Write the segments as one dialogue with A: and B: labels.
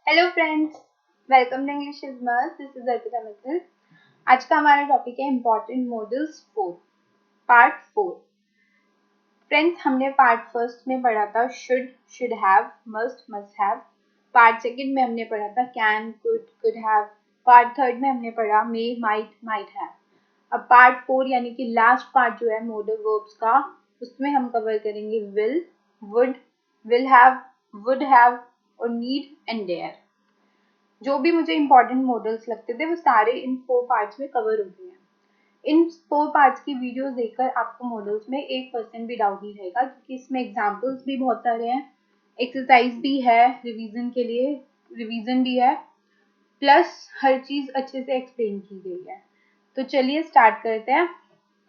A: Hello friends, welcome to English is मस्त। This is Arpita Mittal. आज का हमारा टॉपिक है इम्पोर्टेंट मॉडल्स 4, पार्ट 4। फ्रेंड्स, हमने पार्ट फर्स्ट में पढ़ा था should have, must, must have. Part second में हमने पढ़ा था can, could have. Part third में हमने पढ़ा मे, माइट हैव। अब पार्ट 4 यानी कि लास्ट पार्ट जो है मॉडल वर्ब्स का, उसमें हम कवर करेंगे will, would, will have, would have और नीड एंड डेयर। जो भी मुझे इंपॉर्टेंट मॉडल्स लगते थे वो सारे इन 4 पार्ट्स में कवर हो गए हैं। इन 4 पार्ट्स की वीडियोस देखकर आपको मॉडल्स में 1% भी डाउट नहीं रहेगा, क्योंकि इसमें एग्जांपल्स भी बहुत सारे हैं, एक्सरसाइज भी है, रिवीजन के लिए रिवीजन भी है, प्लस हर चीज अच्छे से एक्सप्लेन की गई है। तो चलिए स्टार्ट करते हैं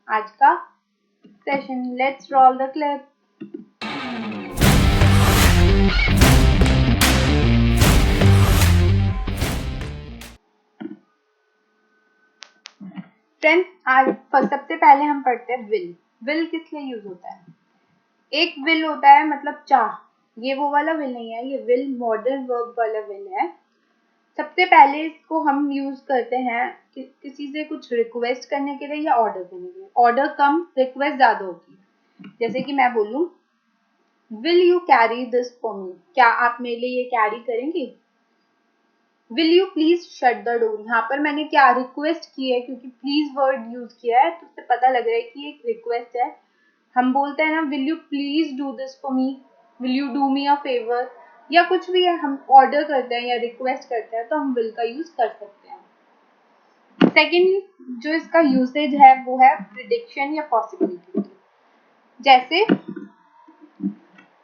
A: आज का session. Let's roll the clip. Friends, आज सबसे पहले हम पढ़ते हैं विल। विल किस लिए यूज होता है? एक विल होता है मतलब चाह, ये वो वाला विल नहीं है, ये विल मॉडल वर्ब वाला विल है। सबसे पहले इसको हम यूज करते हैं किसी से कुछ रिक्वेस्ट करने के लिए या ऑर्डर करने के लिए। ऑर्डर कम, रिक्वेस्ट ज्यादा होती है। जैसे कि मैं बोलूं will you carry this for me, क्या आप मेरे लिए ये कैरी करेंगे? Will you please shut the door, यहाँ पर मैंने क्या रिक्वेस्ट की है, क्योंकि प्लीज वर्ड यूज किया है तो उससे पता लग रहा है कि एक रिक्वेस्ट है। हम बोलते हैं ना will you please do this for me, will you do me a favour, या कुछ भी है, हम ऑर्डर करते हैं या रिक्वेस्ट करते हैं तो हम विल का यूज कर सकते हैं। सेकंड जो इसका यूसेज है वो है प्रिडिक्शन या पॉसिबिलिटी। जैसे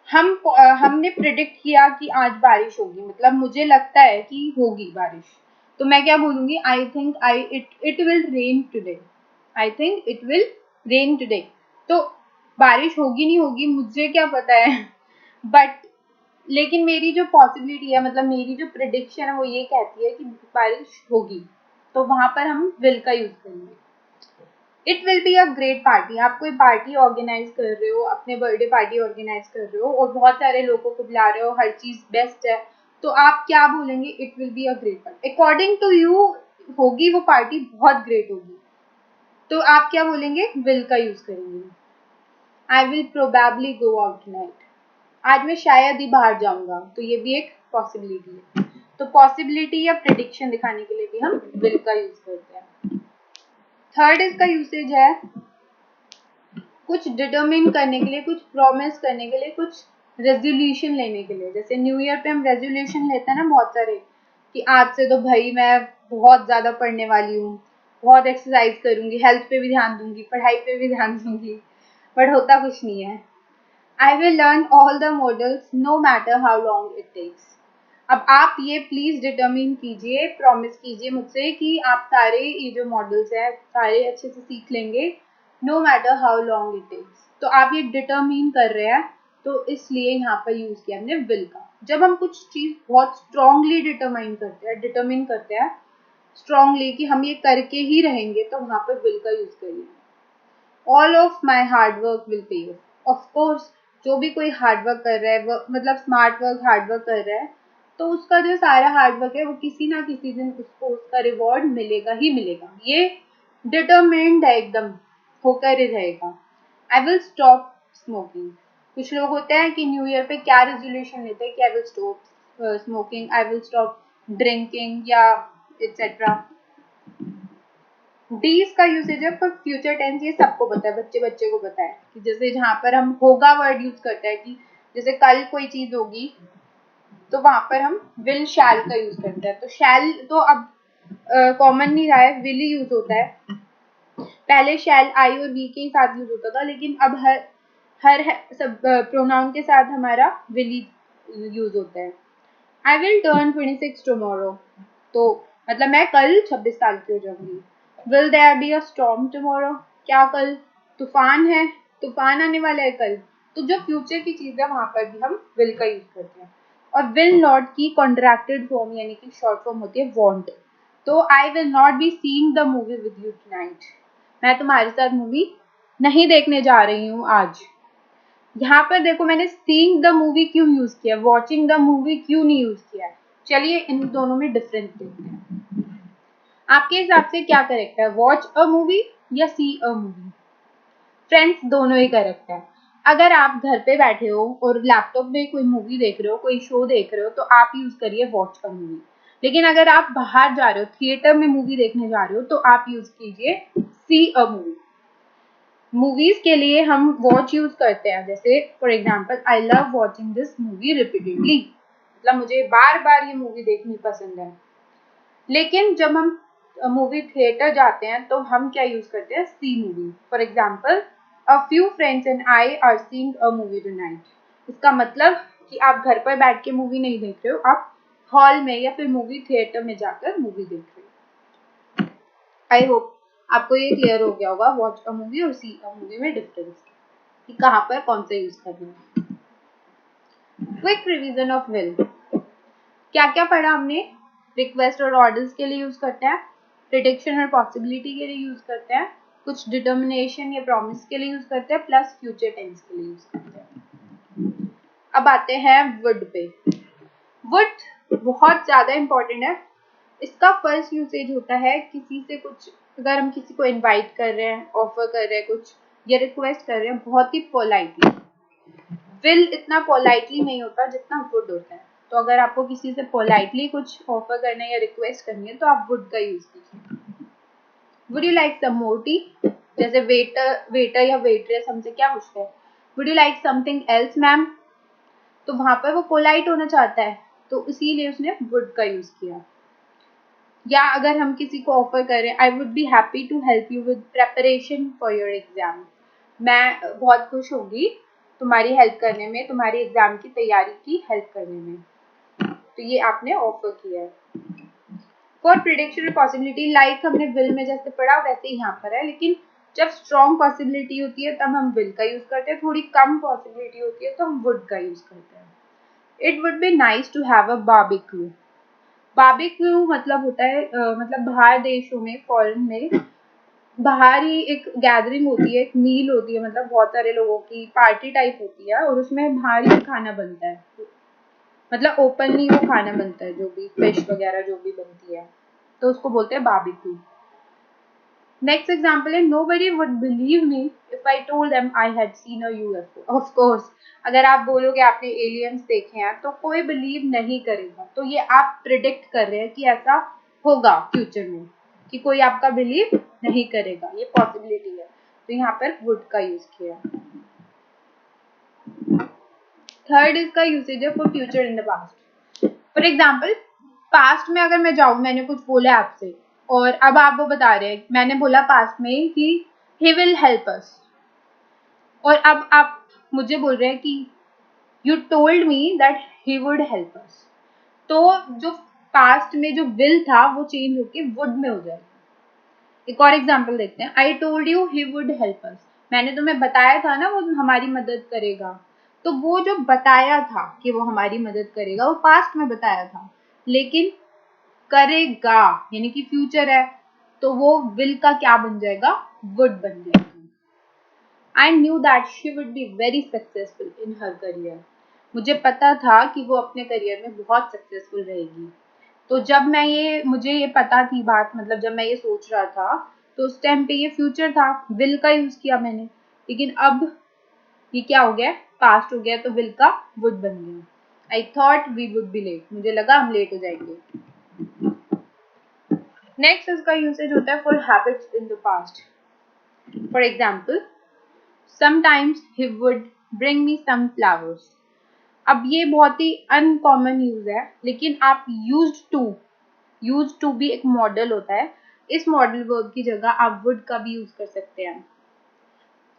A: हमने प्रिडिक्ट किया कि आज बारिश होगी, मतलब मुझे लगता है कि होगी बारिश, तो मैं क्या बोलूंगी? I think it will rain today. I think it will rain today. तो बारिश होगी नहीं होगी मुझे क्या पता है, बट लेकिन मेरी जो पॉसिबिलिटी है, मतलब मेरी जो प्रिडिक्शन है वो ये कहती है कि बारिश होगी, तो वहां पर हम विल का यूज करेंगे। It will be a great party, आप कोई पार्टी ऑर्गेनाइज कर रहे हो, अपने बर्थडे पार्टी ऑर्गेनाइज कर रहे हो और बहुत सारे लोगों को बुला रहे हो, हर चीज बेस्ट है, तो आप क्या बोलेंगे? It will be a great party. According to you होगी वो पार्टी बहुत ग्रेट होगी, तो आप क्या बोलेंगे? विल का यूज करेंगे। I will probably go out tonight, आज मैं शायद ही बाहर जाऊंगा, तो ये भी एक पॉसिबिलिटी है। तो पॉसिबिलिटी या प्रिडिक्शन दिखाने के लिए भी हम विल का यूज करते हैं। थर्ड इसका यूसेज है कुछ डिटरमिन करने के लिए, कुछ प्रॉमिस करने के लिए, कुछ रेजोल्यूशन लेने के लिए। जैसे न्यू ईयर पे हम रेजोल्यूशन लेते हैं ना बहुत सारे, कि आज से तो भाई मैं बहुत ज्यादा पढ़ने वाली हूँ, बहुत एक्सरसाइज करूंगी, हेल्थ पे भी ध्यान दूंगी, पढ़ाई पे भी ध्यान दूंगी, बट होता कुछ नहीं है। I will learn all the models no matter how long it takes. अब आप ये प्लीज डिटरमिन कीजिए, प्रॉमिस कीजिए मुझसे कि आप सारे ये जो मॉडल्स है सारे अच्छे से सीख लेंगे, no matter how long it takes. तो आप ये डिटरमिन कर रहे हैं, तो इसलिए यहाँ पर यूज किया हमने विल का। जब हम कुछ चीज बहुत स्ट्रांगली डिटरमिन करते हैं स्ट्रांगली कि हम ये करके ही रहेंगे, तो वहां पर विल का यूज करिए। All of my hard work will pay of. Of course जो भी कोई हार्ड वर्क कर रहा है, मतलब स्मार्ट वर्क हार्ड वर्क कर रहा है, तो उसका जो सारा हार्ड वर्क है वो किसी ना किसी दिन उसको उसका रिवॉर्ड मिलेगा ही मिलेगा। ये डिटरमिन्ड है, एकदम होकर ही रहेगा। I will stop smoking. कुछ लोग होते हैं कि न्यू ईयर पे क्या रेजोल्यूशन लेते हैं कि I will stop smoking, I will stop drinking या एटसेट्रा। डीज का यूसेज है फॉर फ्यूचर टेंस, ये सबको पता है, बच्चे बच्चे को पता है कि जैसे जहाँ पर हम होगा वर्ड यूज करते हैं कि जैसे कल कोई चीज होगी, तो वहां पर हम विल शैल का यूज करते हैं। तो शैल तो अब कॉमन नहीं रहा है, विल ही यूज होता है। पहले शैल आई और वी के ही साथ यूज होता था, लेकिन अब हर सब प्रोनाउन के साथ हमारा विल ही यूज होता है। आई विल टर्न 26 टुमारो, तो मतलब मैं कल 26 साल की हो जाऊंगी। Will there be a storm tomorrow, क्या कल तूफान है, तूफान आने वाला है कल। तो जो फ्यूचर की चीज है वहां पर भी हम विल का यूज करते हैं। और विल नॉट की कॉन्ट्रैक्टेड फॉर्म यानी कि शॉर्ट फॉर्म होती है वॉन्ट। तो I will not be seeing the movie with you tonight, मैं तुम्हारे साथ मूवी नहीं देखने जा रही हूँ आज। यहाँ पर देखो मैंने सीइंग द मूवी क्यों यूज किया, वॉचिंग द मूवी क्यों नहीं यूज किया है, चलिए इन दोनों में डिफरेंस देखते हैं। आपके हिसाब से क्या करेक्ट है, वॉच अ मूवी या सी अ मूवी? फ्रेंड्स, दोनों ही करेक्ट है। अगर आप घर पे बैठे हो और लैपटॉप में कोई मूवी देख रहे हो, कोई शो देख रहे हो, तो आप यूज करिए वॉच अ मूवी। लेकिन अगर आप बाहर जा रहे हो, थिएटर में मूवी देखने जा रहे हो, तो आप यूज कीजिए सी अ मूवी। मूवीज के लिए हम वॉच यूज करते हैं, जैसे for example I love watching this movie repeatedly, मतलब मुझे बार बार ये मूवी देखनी पसंद है। लेकिन जब हम मूवी थिएटर जाते हैं तो हम क्या यूज करते हैं, see movie. For example, a few friends and I are seeing a movie tonight. इसका मतलब कि आप घर पर बैठ के मूवी नहीं देख रहे हो, आप हॉल में या फिर मूवी थिएटर में जाकर मूवी देख रहे हो। आई होप आपको ये क्लियर हो गया होगा वॉच अ मूवी और सी अ मूवी में डिफरेंस, कि कहाँ पर कौन सा यूज करना है। Quick revision of will. क्या क्या पढ़ा हमने? रिक्वेस्ट और ऑर्डर्स के लिए यूज करते हैं, प्रिडिक्शन और पॉसिबिलिटी के लिए यूज करते हैं, कुछ डिटर्मिनेशन या प्रॉमिस के लिए यूज करते हैं, प्लस फ्यूचर टेंस के लिए यूज करते हैं। अब आते हैं वुड पे। वुड बहुत ज्यादा इंपॉर्टेंट है। इसका फर्स्ट यूसेज होता है किसी से कुछ, अगर हम किसी को इनवाइट कर रहे हैं, ऑफर कर रहे हैं कुछ, या रिक्वेस्ट कर रहे हैं बहुत ही पोलाइटली। विल इतना पोलाइटली नहीं होता जितना वुड होता है। तो अगर आपको किसी से पोलाइटली कुछ ऑफर करना है या रिक्वेस्ट करनी है तो आप वुड का यूज कीजिए। Would you like some more tea? जैसे वेटर या वेट्रेस हमसे क्या पूछते हैं, would you like something else ma'am? तो वहां पर वो पोलाइट होना चाहता है, तो इसीलिए उसने वुड का यूज किया। या अगर हम किसी को ऑफर करें, I would be happy to help you with preparation for your exam. मैं बहुत खुश होगी तुम्हारी हेल्प करने में, तुम्हारी एग्जाम की तैयारी की हेल्प करने में। तो ये आपने ऑफर किया है। फॉर प्रिडिक्शन पॉसिबिलिटी, लाइक हमने विल में जैसे पढ़ा वैसे ही यहाँ पर है, लेकिन जब स्ट्रॉन्ग पॉसिबिलिटी होती है तब हम विल का यूज करते हैं, थोड़ी कम पॉसिबिलिटी होती है तो हम वुड का यूज करते हैं। It would be nice to have a barbecue. Barbecue मतलब होता है मतलब बाहर देशों में, फॉरेन में बाहर ही एक गैदरिंग होती है, एक मील होती है, मतलब बहुत सारे लोगों की पार्टी टाइप होती है और उसमें बाहर ही खाना बनता है, मतलब ओपनली वो खाना बनता है, जो भी फिश वगैरह जो भी बनती है, तो उसको बोलते हैं बारबेक्यू। नेक्स्ट एग्जाम्पल है, nobody would believe me if I told them I had seen a UFO. Of course, अगर आप बोलोगे आपने एलियंस देखे हैं तो कोई बिलीव नहीं करेगा। तो ये आप प्रिडिक्ट कर रहे हैं कि ऐसा होगा फ्यूचर में, कि कोई आपका बिलीव नहीं करेगा, ये पॉसिबिलिटी है। तो यहाँ पर वुड का यूज किया। थर्ड इसका यूसेज है for future in the past. For example, past में अगर मैं जाऊं, मैंने कुछ बोला आपसे और अब आप वो बता रहे हैं, मैंने बोला पास्ट में कि he will help us, और अब आप मुझे बोल रहे हैं कि you told me that he would help us। तो जो पास्ट में जो will था वो चेंज होके would में हो जाएगा। एक और एग्जाम्पल देखते हैं, I told you he would help us। मैंने तुम्हें बताया था ना वो हमारी मदद करेगा। तो वो जो बताया था कि वो हमारी मदद करेगा, वो पास्ट में बताया था, लेकिन करेगा यानी कि फ्यूचर है, तो वो विल का क्या बन जाएगा, वुड बन जाएगा। I knew that she would be very successful in her career. मुझे पता था कि वो अपने करियर में बहुत सक्सेसफुल रहेगी। तो जब मुझे ये पता थी बात, मतलब जब मैं ये सोच रहा था तो उस टाइम पे ये फ्यूचर था, विल का यूज किया मैंने, लेकिन अब ये क्या हो गया, पास्ट हो गया, तो विल का वुड बन गया। I thought we would be late, मुझे लगा हम लेट हो जाएंगे। नेक्स्ट इसका यूसेज होता है for habits in the past. For example, sometimes he would bring me some flowers. अब ये बहुत ही अनकॉमन यूज है, लेकिन आप यूज्ड टू भी एक मॉडल होता है, इस मॉडल वर्ब की जगह आप वुड का भी यूज कर सकते हैं।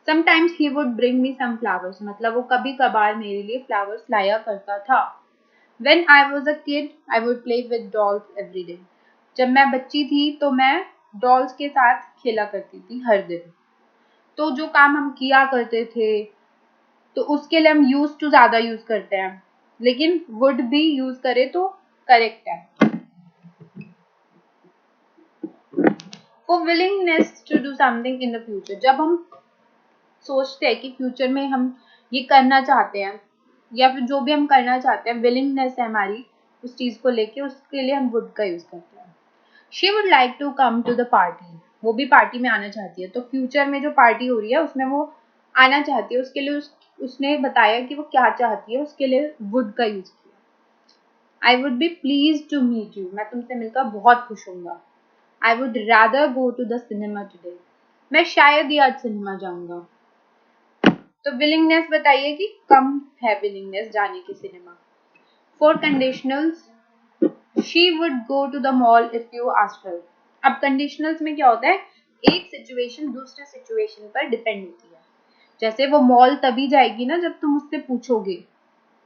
A: Sometimes he would bring me some flowers मतलब वो कभी कभार मेरे लिए फ्लावर्स लाया करता था। When I was a kid, I would play with dolls every day. जब मैं बच्ची थी तो मैं डॉल्स के साथ खेला करती थी हर दिन। तो जो काम हम किया करते थे तो उसके लिए हम यूज टू ज्यादा यूज करते हैं, लेकिन वुड भी यूज करे तो करेक्ट है। For willingness to do something in the future, जब हम सोचते हैं कि फ्यूचर में हम ये करना चाहते हैं या फिर जो भी हम करना चाहते हैं, विलिंगनेस है हमारी उस चीज को लेके, उसके लिए हम वुड का यूज करते हैं। She would like to come to the party, वो भी पार्टी में आना चाहती है। तो फ्यूचर में जो पार्टी हो रही है उसमें वो आना चाहती है, उसके लिए उसने बताया कि वो क्या चाहती है, उसके लिए वुड का यूज किया। I would be please to meet you, मैं तुमसे मिलकर बहुत खुश होऊंगा। I would rather go to the cinema today, मैं शायद ही आज सिनेमा जाऊंगा। तो विलिंगनेस बताइए कि कम है विलिंगनेस जाने की cinema. For conditionals, she would go to the mall if you asked her. अब कंडीशनल्स में क्या होता है, एक सिचुएशन दूसरे सिचुएशन पर डिपेंड होती है। जैसे वो मॉल तभी जाएगी ना जब तुम उससे पूछोगे,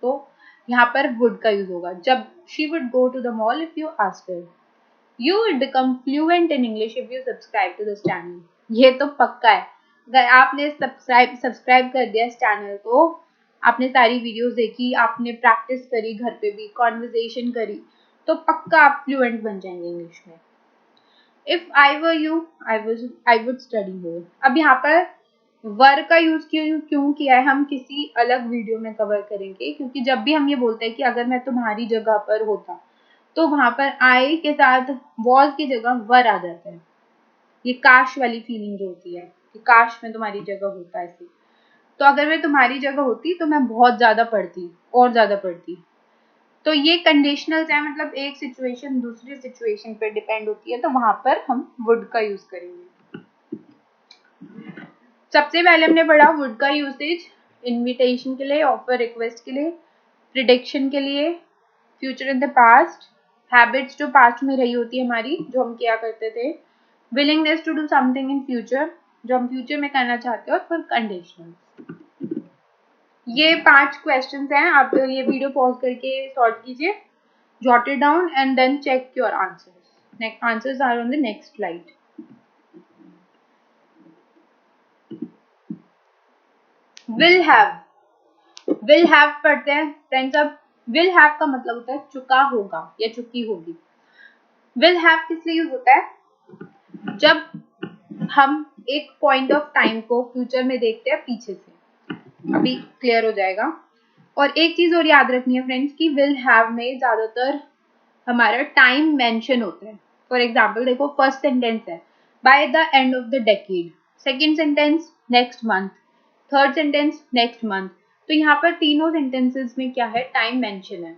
A: तो यहाँ पर वुड का यूज होगा। जब she would go to the mall if you asked her. You will become fluent in English if you subscribe to this channel. ये तो पक्का है, अगर आपने सब्सक्राइब कर दिया इस चैनल को, आपने सारी वीडियोस देखी, आपने प्रैक्टिस करी, घर पे भी कॉन्वर्सेशन करी, तो पक्का आप फ्लुएंट बन जाएंगे इंग्लिश में। If I were you I would study more. अब यहाँ पर वर का यूज क्यों किया है, हम किसी अलग वीडियो में कवर करेंगे, क्योंकि जब भी हम ये बोलते हैं कि अगर मैं तुम्हारी जगह पर होता, तो वहां पर आई के साथ वॉज की जगह वर आ जाता है। ये काश वाली फीलिंग जो होती है कि काश मैं तुम्हारी जगह होता ऐसे। तो अगर मैं तुम्हारी जगह होती तो मैं बहुत ज्यादा पढ़ती, और ज्यादा पढ़ती। तो ये कंडीशनल्स है, मतलब एक सिचुएशन दूसरी सिचुएशन पर डिपेंड होती है, तो वहां पर हम वुड का यूज करेंगे। सबसे पहले हमने पढ़ा वुड का यूसेज इनविटेशन के लिए, ऑफर रिक्वेस्ट के लिए, प्रिडिक्शन के लिए, future in the past, habits जो पास्ट में रही होती है हमारी, जो हम किया करते थे, willingness to do something in future, जो हम फ्यूचर में करना चाहते हैं, और फिर कंडीशनल। ये 5 क्वेश्चंस हैं, आप ये वीडियो पॉज करके सॉल्व कीजिए, jot it down and then check your answers. Answers are on the next slide. Will have पढ़ते हैं फ्रेंड्स। अब will have का मतलब होता है चुका होगा या चुकी होगी। will have किस लिए यूज होता है, जब हम एक पॉइंट ऑफ टाइम को फ्यूचर में देखते हैं पीछे से। अभी क्लियर हो जाएगा। और एक चीज और याद रखनी है फ्रेंड्स कि विल हैव में ज्यादातर हमारा टाइम मेंशन होता है। फॉर एग्जांपल देखो, फर्स्ट सेंटेंस है by the end of the decade, second sentence next month, third sentence next month. तो यहाँ पर तीनों सेंटेंसेस में क्या है, टाइम मेंशन है।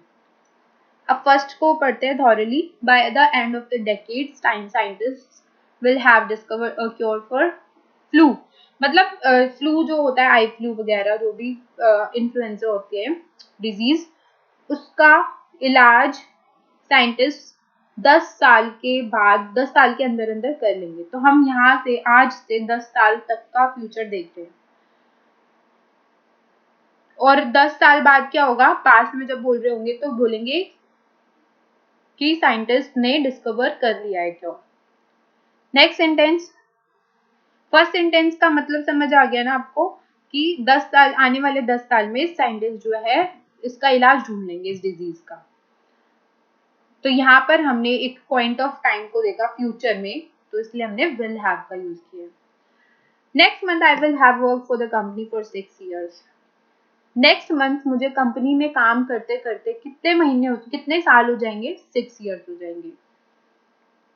A: अब फर्स्ट को पढ़ते हैं thoroughly. By the end of the decade scientist will have discovered a cure for flu. मतलब फ्लू जो होता है, आई फ्लू वगैरह जो भी इन्फ्लुएंजा होती है डिजीज, उसका इलाज साइंटिस्ट 10 साल के बाद, 10 साल के अंदर अंदर कर लेंगे। तो हम यहाँ से आज से 10 साल तक का फ्यूचर देख रहे हैं। और 10 साल बाद क्या होगा, पास्ट में जब बोल रहे होंगे तो बोलेंगे कि साइंटिस्ट ने डिस्कवर कर लिया है क्यों। नेक्स्ट सेंटेंस, फर्स्ट सेंटेंस का मतलब समझ आ गया ना आपको कि 10 साल, आने वाले 10 साल में साइंटिस्ट जो है इसका इलाज ढूंढ लेंगे इस डिजीज का। तो यहाँ पर हमने एक पॉइंट ऑफ टाइम को देखा फ्यूचर में, तो इसलिए हमने विल हैव का यूज किया। Next month I will have work for the company for 6 years। Next month मुझे कंपनी में काम करते करते कितने महीने, कितने साल हो जाएंगे, 6 years हो जाएंगे।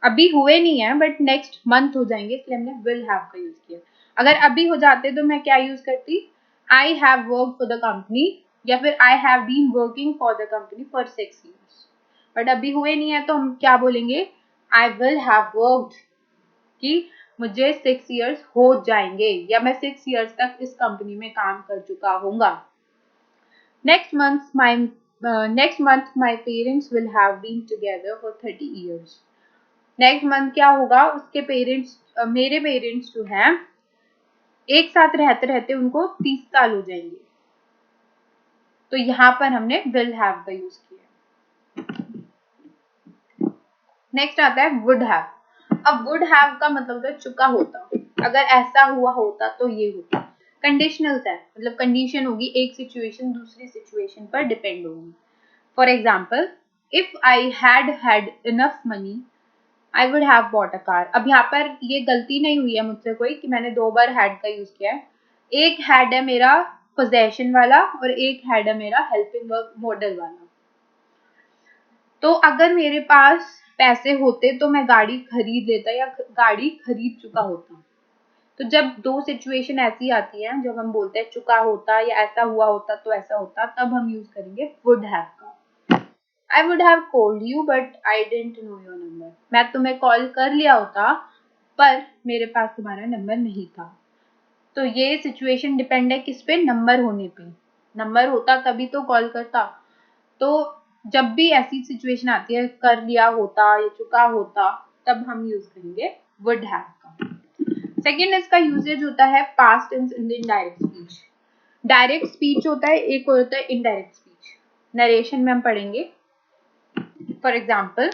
A: अभी हुए नहीं है बट नेक्स्ट मंथ हो जाएंगे, इसलिए हमने विल हैव का यूज किया। अगर अभी हो जाते तो मैं क्या यूज करती, I have work for the company, या फिर I have been working for the company for 6 years। But अभी हुए नहीं है तो हम क्या बोलेंगे, आई विल हैव वर्कड, कि मुझे 6 years हो जाएंगे, या मैं 6 years तक इस कंपनी में काम कर चुका हूँगा। Next month my parents will have been together for 30 years। Next month क्या होगा, उसके पेरेंट्स, मेरे पेरेंट्स जो हैं एक साथ रहते रहते उनको 30 साल हो जाएंगे। तो यहाँ पर हमने विल हैव का यूज किया। नेक्स्ट आता है वुड हैव। अब वुड हैव का मतलब है चुका होता, अगर ऐसा हुआ होता तो ये होता। कंडीशनल्स है, मतलब कंडीशन होगी, एक सिचुएशन दूसरी सिचुएशन पर डिपेंड होगी। For example, if I had enough money I would have bought a car. अब यहाँ पर ये गलती नहीं हुई है मुझसे कोई कि मैंने 2 बार हैड का यूज किया है। एक हैड है मेरा पोजेशन वाला और एक हैड है मेरा हेल्पिंग वर्ब मॉडल वाला। तो अगर मेरे पास पैसे होते तो मैं गाड़ी खरीद लेता या गाड़ी खरीद चुका होता। तो जब दो सिचुएशन ऐसी आती है, जब हम बोलते हैं चुका होता या ऐसा हुआ होता तो ऐसा होता, तब हम यूज करेंगे वुड हैव का। I would have called you but I didn't know your number. मैं तुम्हें कॉल कर लिया होता पर मेरे पास तुम्हारा नंबर नहीं था। तो ये सिचुएशन डिपेंड है किस पे, नंबर होने पे। नंबर होता तभी तो कॉल करता। तो जब भी ऐसी सिचुएशन आती है कर लिया होता या चुका होता, तब हम यूज करेंगे वुड हैव का। सेकेंड इसका यूजेज होता है past tense in the indirect speech. Direct speech होता है, एक होता है इनडायरेक्ट स्पीच। नरेशन में हम पढ़ेंगे। For example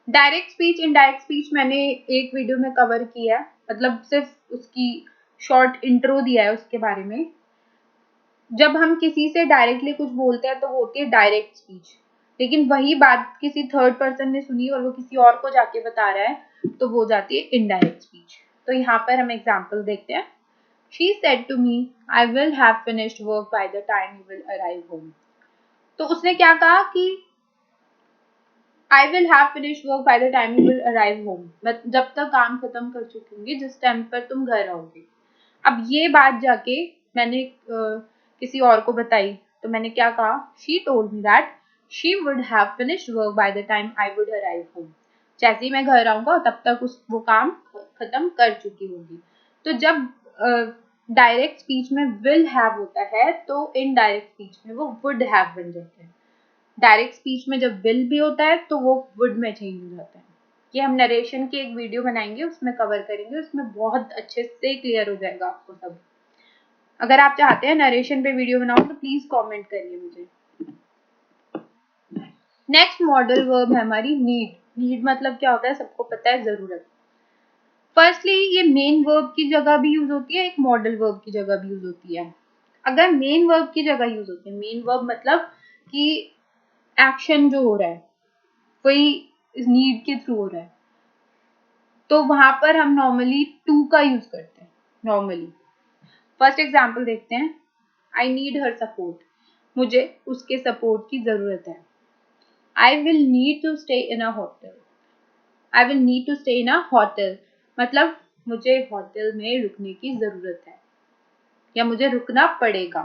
A: direct speech indirect speech मैंने एक वीडियो में कवर किया है, मतलब सिर्फ उसकी शॉर्ट इंट्रो दिया है उसके बारे में। जब हम किसी से डायरेक्टली कुछ बोलते हैं तो वो होती है डायरेक्ट स्पीच, लेकिन वही बात किसी थर्ड पर्सन ने सुनी और वो किसी और को जाके बता रहा है तो वो जाती है इनडायरेक्ट स्पीच। तो यहाँ पर हम एग्जाम्पल देखते हैं। She said to me, I will have finished work by the time you will arrive home. तो उसने क्या कहा कि I will have finished work by the time you will arrive home. मैं जब तक काम खत्म कर चुकी होंगी जिस टाइम पर तुम घर आओगे। अब ये बात जाके मैंने किसी और को बताई तो मैंने क्या कहा, She told me that she would have finished work by the time I would arrive home. जैसे ही मैं घर आऊंगा तब तक वो काम खत्म कर चुकी होगी। तो जब डायरेक्ट स्पीच में विल हैव होता है तो इनडायरेक्ट स्पीच में वो वुड हैव बन जाते हैं। डायरेक्ट स्पीच में जब विल भी होता है तो वो वुड में चेंज हो जाता है। ये हम नरेशन की एक वीडियो बनाएंगे, उसमें कवर करेंगे, उसमें बहुत अच्छे से क्लियर हो जाएगा आपको सब। अगर आप चाहते हैं नरेशन पे वीडियो बनाऊं तो प्लीज कमेंट करिए मुझे। नेक्स्ट मॉडल वर्ब है हमारी नीड। नीड मतलब क्या होता है, सबको पता है, जरूरत। फर्स्टली ये मेन वर्ब की जगह भी यूज होती है, एक मॉडल वर्ब की जगह भी यूज होती है। अगर मेन वर्ब की जगह यूज होती है, मेन वर्ब मतलब कि एक्शन जो हो रहा है वही इस नीड के थ्रू हो रहा है, तो वहां पर हम नॉर्मली टू का यूज करते हैं नॉर्मली। फर्स्ट एग्जांपल देखते हैं। I need her support. मुझे उसके सपोर्ट की जरूरत है। I will need to stay in a hotel. I will need to stay in a hotel मतलब मुझे होटल में रुकने की जरूरत है या मुझे रुकना पड़ेगा।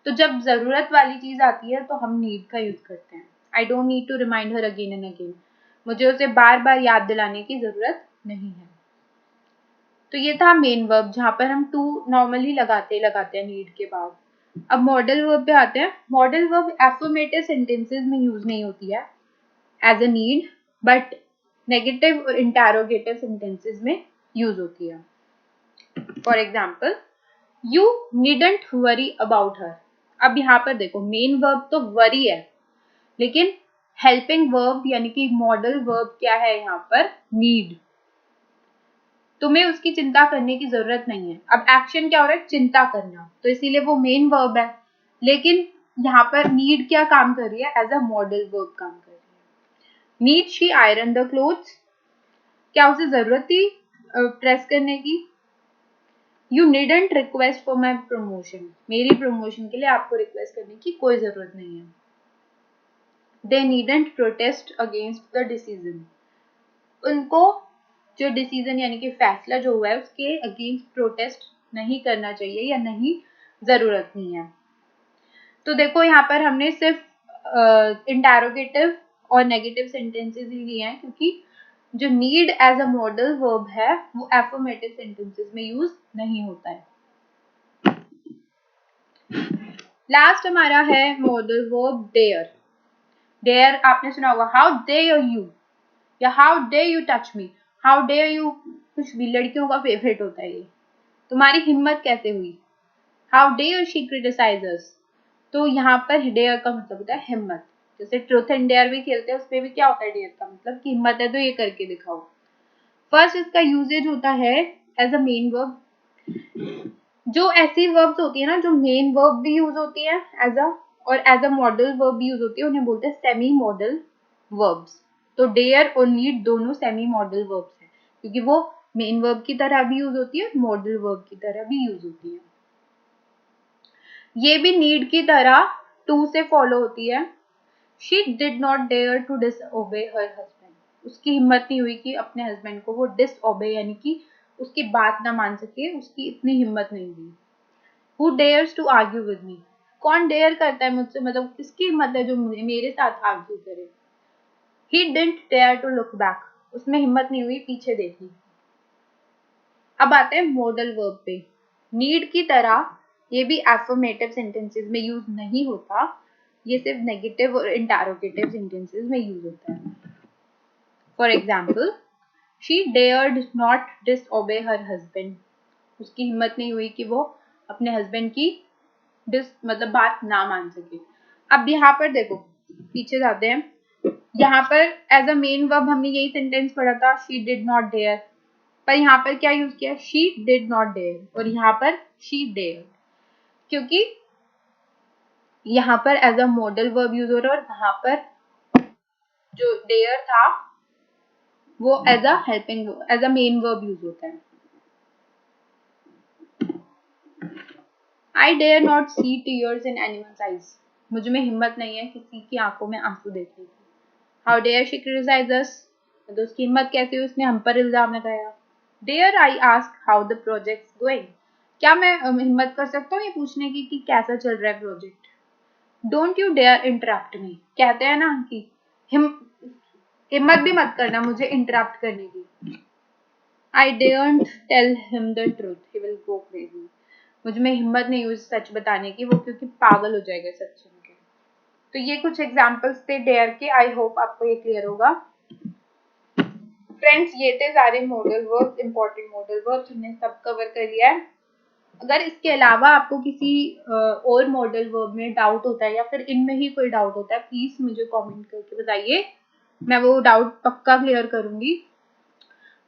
A: तो जब जरूरत वाली चीज आती है तो हम नीड का यूज करते हैं। I don't need to remind her again and again. मुझे उसे बार बार याद दिलाने की जरूरत नहीं है। तो ये था मेन वर्ब जहां पर हम टू नॉर्मली लगाते हैं नीड के बाद। अब मॉडल वर्ब पे आते हैं। मॉडल वर्ब एफर्मेटिव सेंटेंसेस में यूज नहीं होती है as a need, but negative और इंटेरोगेटिव सेंटेंसेस में यूज होती है। For example you needn't worry about her. अब यहाँ पर देखो मेन वर्ब तो वरी है, लेकिन हेल्पिंग वर्ब यानी कि मॉडल वर्ब क्या है यहाँ पर, नीड। तुम्हें उसकी चिंता करने की जरूरत नहीं है। अब एक्शन क्या हो रहा है, चिंता करना, तो इसीलिए वो मेन वर्ब है। लेकिन यहाँ पर नीड क्या काम कर रही है, एज अ मॉडल वर्ब काम कर रही है। Need she iron the clothes. क्या उसे जरूरत थी प्रेस करने की। You needn't request for my promotion. मेरी प्रमोशन के लिए आपको रिक्वेस्ट करने की कोई जरूरत नहीं है। They needn't protest against the decision. उनको जो डिसीजन यानी कि फैसला जो हुआ है उसके अगेंस्ट प्रोटेस्ट नहीं करना चाहिए या नहीं, जरूरत नहीं है। तो देखो यहाँ पर हमने सिर्फ इंटेरोगेटिव और नेगेटिव सेंटेंसेस ही लिए हैं, क्योंकि जो need as a modal verb है वो एफर्मेटिव सेंटेंसेस में यूज नहीं होता है। लास्ट हमारा है मॉडल वर्ब डेयर। डेयर आपने सुना होगा, हाउ डेयर यू या how dare you touch me. How dare you कुछ भी लड़कियों का फेवरेट होता है ये, तुम्हारी हिम्मत कैसे हुई। हाउ डेयर शी क्रिटिसाइज अस। तो यहाँ पर डेयर का मतलब होता है हिम्मत। जैसे ट्रूथ एंड डेयर भी खेलते हैं, उसमें भी क्या होता है डेयर का मतलब कि हिम्मत है तो ये करके दिखाओ। फर्स्ट इसका यूजेज होता है एज अ मेन वर्ब। जो ऐसी वर्ब्स होती है ना जो मेन वर्ब भी यूज होती है एज अ और एज अ मॉडल वर्ब भी यूज होती है, उन्हें बोलते हैं सेमी मॉडल वर्ब्स। तो डेयर और नीड दोनों सेमी मॉडल वर्ब्स हैं, क्योंकि वो मेन वर्ब की तरह भी यूज होती है, मॉडल वर्ब की तरह भी यूज होती है। ये भी नीड की तरह टू से फॉलो होती है, she did not dare to disobey her husband, उसकी हिम्मत नहीं हुई कि अपने हस्बैंड को वो डिसओबे यानी कि उसकी बात ना मान सके, उसकी इतनी हिम्मत नहीं हुई। Who dares to argue with me, कौन डेयर करता है मुझसे, मतलब किसकी हिम्मत है जो मेरे साथ आर्ग्यू करे। He didn't dare to look back, उसमें हिम्मत नहीं हुई पीछे देखने। अब आते हैं मॉडल वर्ब पे। नीड की तरह ये भी एफर्मेटिव सेंटेंसेस में यूज नहीं होता, ये सिर्फ नेगेटिव और इंटरोगेटिव सेंटेंसेस में यूज होता है। For example, she dared not disobey her husband, उसकी हिम्मत नहीं हुई कि वो अपने हस्बैंड की मतलब बात ना मान सके। अब यहाँ पर देखो, पीछे जाते हैं, यहाँ पर एज अ मेन वर्ब हमने यही सेंटेंस पढ़ा था, शी डिड नॉट डेयर, पर यहाँ पर क्या यूज किया, शी डिड नॉट डेयर, और यहाँ पर शी डेयर, क्योंकि यहाँ पर as a modal verb use हो रहा है और वहां पर जो डेयर था वो as a helping as a main verb use होता है। I dare not see tears in animals eyes, मुझ में हिम्मत नहीं है किसी की आंखों में आंसू देखने की। हाउ डेयर शी क्रिटिसाइज अस, तो उसकी हिम्मत कैसे हुई, उसने हम पर इल्जाम लगाया। Dare I ask how the project going, क्या मैं हिम्मत कर सकता हूँ ये पूछने की कि कैसा चल रहा है project. Don't you dare interrupt me, कहते हैं ना कि हिम्मत भी मत करना मुझे इंटरप्ट करने की। I daren't tell him the truth, he will go crazy, मुझ में हिम्मत नहीं हुई सच बताने की, वो क्योंकि पागल हो जाएगा सच सुन के। तो ये कुछ एग्जांपल्स थे डेयर के, आई होप आपको ये क्लियर होगा। फ्रेंड्स, ये थे सारे modal verbs, important modal verbs, हमने सब कवर कर लिया है। अगर इसके अलावा आपको किसी और मॉडल वर्ब में डाउट होता है या फिर इनमें ही कोई डाउट होता है, प्लीज मुझे कमेंट करके बताइए, मैं वो डाउट पक्का क्लियर करूंगी।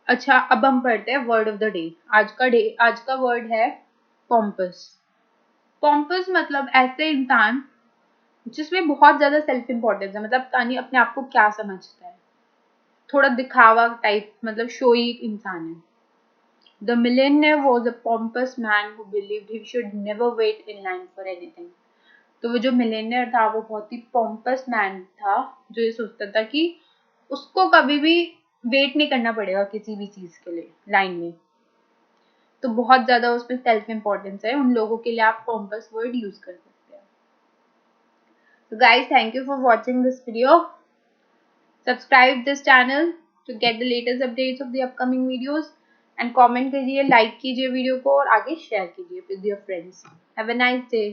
A: अच्छा, अब हम पढ़ते हैं वर्ड ऑफ द डे। आज का वर्ड है पॉम्पस। पॉम्पस मतलब ऐसे इंसान जिसमें बहुत ज्यादा सेल्फ इम्पोर्टेंस है, मतलब तानी अपने आप को क्या समझता है, थोड़ा दिखावा टाइप, मतलब शोई इंसान है। The millionaire was a pompous man who believed he should never wait in line for anything. तो वो जो मिलेनियर था वो बहुत ही पॉम्पस मैन था, जो ये सोचता था कि उसको कभी भी वेट नहीं करना पड़ेगा किसी भी चीज के लिए लाइन में। तो बहुत ज्यादा उसमें सेल्फ इम्पोर्टेंस है, उन लोगों के लिए आप पॉम्पस वर्ड यूज कर सकते हैं। So guys, thank you for watching this video. Subscribe this channel to get the latest updates of the upcoming videos and comment कीजिए, like कीजिए वीडियो को और आगे शेयर कीजिए with your friends. Have a nice day.